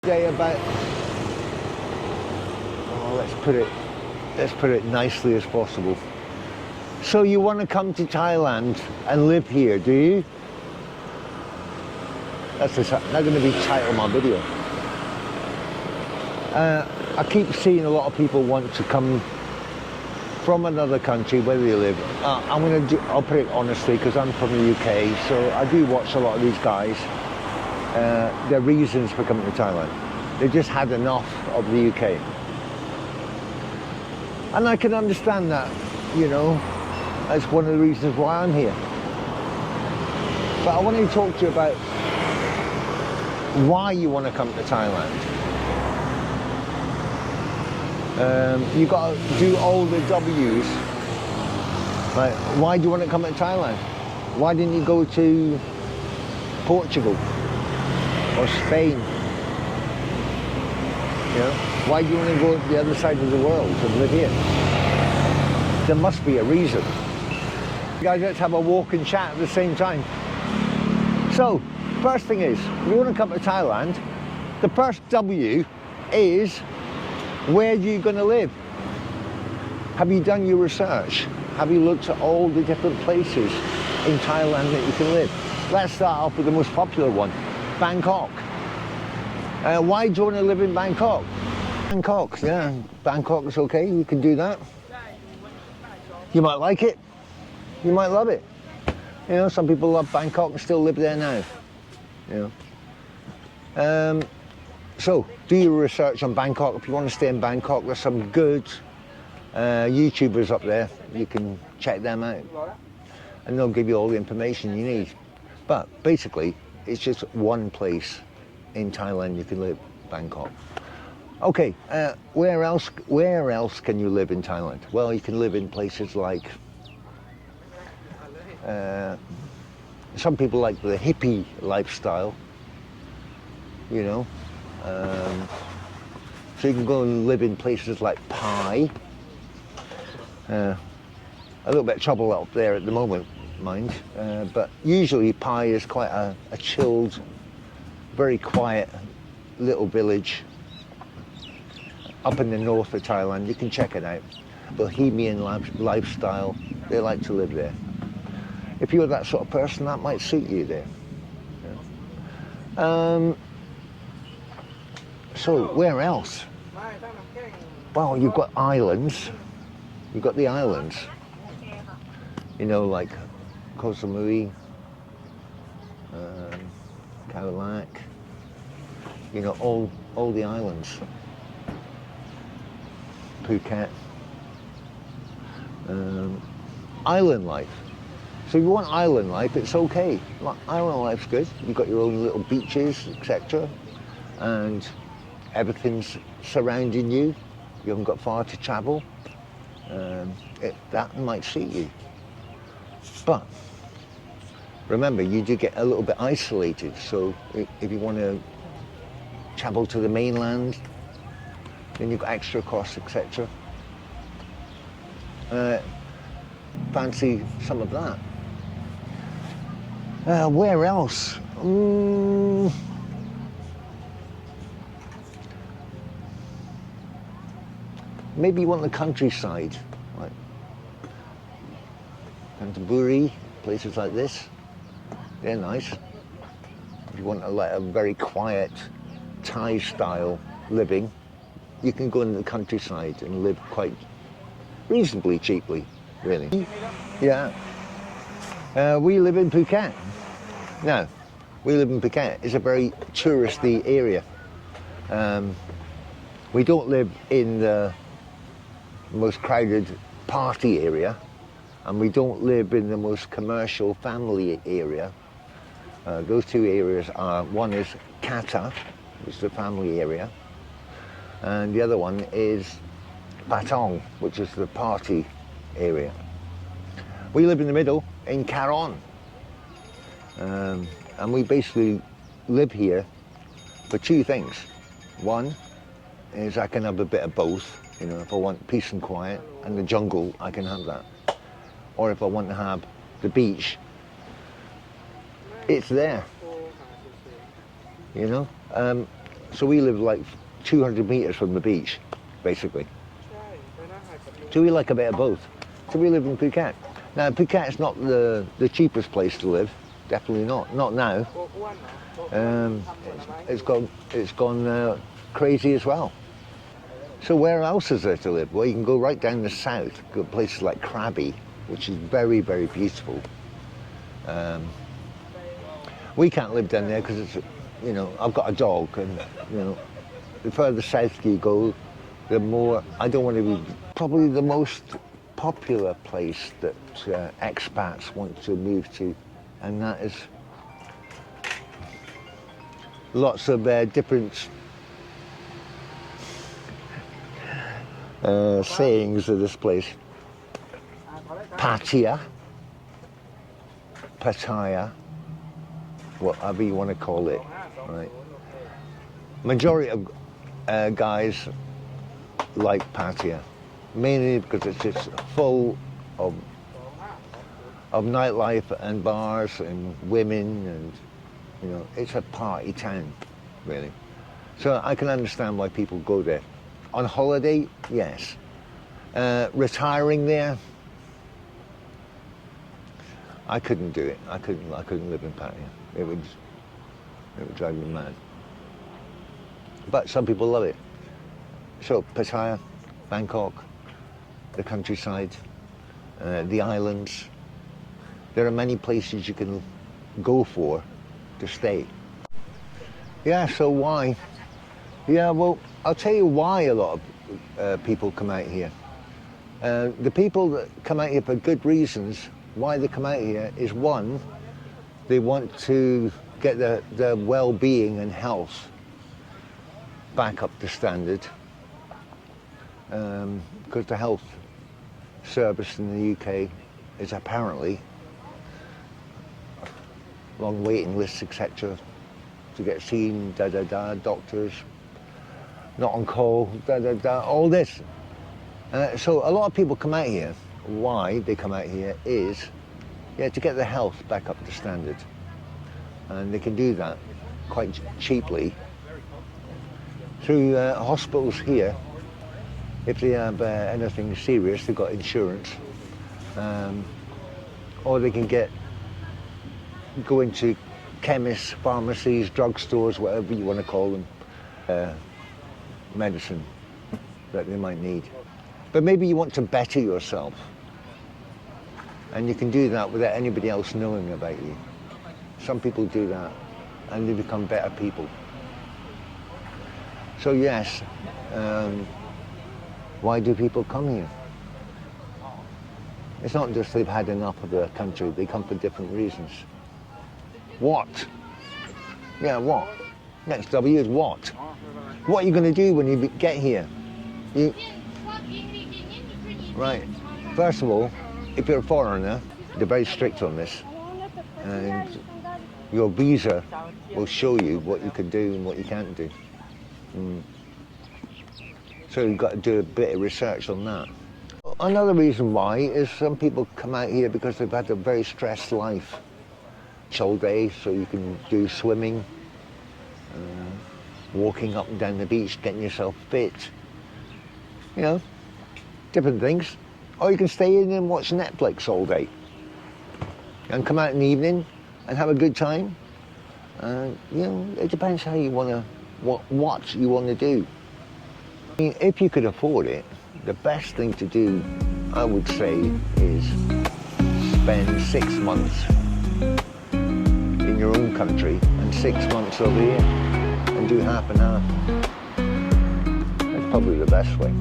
today about, oh, let's put it nicely as possible. So you want to come to Thailand and live here, do you? That's going to be the title of my video. I keep seeing a lot of people want to come from another country, where they live. I'll put it honestly, because I'm from the UK, so I do watch a lot of these guys. Their reasons for coming to Thailand. They just had enough of the UK. And I can understand that, you know, that's one of the reasons why I'm here. But I want to talk to you about why you want to come to Thailand. You've got to do all the W's. Like, why do you want to come to Thailand? Why didn't you go to Portugal or Spain? You know, why do you want to go to the other side of the world and live here? There must be a reason. Guys, let's have a walk and chat at the same time. So, first thing is, if you want to come to Thailand, the first W is, where are you going to live? Have you done your research? Have you looked at all the different places in Thailand that you can live? Let's start off with the most popular one, Bangkok. Why do you want to live in Bangkok? Bangkok, yeah, Bangkok is okay, you can do that. You might like it, you might love it. You know, some people love Bangkok and still live there now. You know. So, do your research on Bangkok. If you want to stay in Bangkok, there's some good YouTubers up there. You can check them out. And they'll give you all the information you need. But basically, it's just one place in Thailand you can live, Bangkok. Okay, where else can you live in Thailand? Well, you can live in places like, some people like the hippie lifestyle, you know. So you can go and live in places like Pai. A little bit of trouble up there at the moment, mind. But usually Pai is quite a chilled, very quiet little village up in the north of Thailand. You can check it out. Bohemian lifestyle, they like to live there. If you're that sort of person, that might suit you there. Yeah. So, where else? Well, you've got islands. You've got the islands. You know, like Koh Samui, Khao Lak, you know, all the islands. Phuket. Island life. So if you want island life, it's okay. Island life's good. You've got your own little beaches, etc. And everything's surrounding you. You haven't got far to travel. That might suit you. But remember, you do get a little bit isolated. So if you want to travel to the mainland, then you've got extra costs, etc. Fancy some of that. Where else? Maybe you want the countryside, like Canterbury, places like this. They're nice. If you want a very quiet Thai style living, you can go into the countryside and live quite reasonably cheaply, really. Yeah. We live in Phuket. No, we live in Phuket. It's a very touristy area. We don't live in the most crowded party area, and we don't live in the most commercial family area. Those two areas are, one is Kata, which is the family area, and the other one is Patong, which is the party area. We live in the middle, in Karon, and we basically live here for two things. One is I can have a bit of both. You know, if I want peace and quiet and the jungle, I can have that. Or if I want to have the beach, it's there. You know, So we live like 200 meters from the beach, basically. So we like a bit of both. So we live in Phuket. Now Phuket's not the cheapest place to live, definitely not. Not now. It's gone crazy as well. So where else is there to live? Well, you can go right down the south, go places like Krabi, which is very, very beautiful. We can't live down there because it's, you know, I've got a dog, and you know, the further south you go, the more, I don't want to be, probably the most popular place that expats want to move to, and that is lots of different sayings of this place. Pattaya, Pattaya, whatever you want to call it, right? Majority of guys like Pattaya, mainly because it's just full of nightlife and bars and women, and you know, it's a party town, really. So I can understand why people go there. On holiday, yes. Retiring there, I couldn't do it. I couldn't live in Pattaya. It would drive me mad. But some people love it. So Pattaya, Bangkok, the countryside, the islands. There are many places you can go for to stay. Yeah, so why? Yeah, well, I'll tell you why a lot of people come out here. The people that come out here for good reasons, why they come out here is, one, they want to get their well-being and health back up to standard, because the health service in the UK is apparently long waiting lists, etc., to get seen, doctors not on call, all this. So a lot of people come out here. Why they come out here is, yeah, to get their health back up to standard, and they can do that quite cheaply through hospitals here. If they have anything serious, they've got insurance, or they can go into chemists, pharmacies, drugstores, whatever you want to call them, medicine that they might need. But maybe you want to better yourself, and you can do that without anybody else knowing about you. Some people do that, and they become better people. So yes, why do people come here? It's not just they've had enough of the country, they come for different reasons. What? Yeah, what? Next W is what? What are you going to do when you get here? Right, first of all, if you're a foreigner, they're very strict on this, and your visa will show you what you can do and what you can't do. So you've got to do a bit of research on that. Another reason why is some people come out here because they've had a very stressed life. It's all day, so you can do swimming, walking up and down the beach, getting yourself fit, you know, different things. Or you can stay in and watch Netflix all day and come out in the evening and have a good time. You know, it depends how you want to, what you want to do. I mean, if you could afford it, the best thing to do, I would say, is spend 6 months in your own country and 6 months over here and do half and half. That's probably the best way.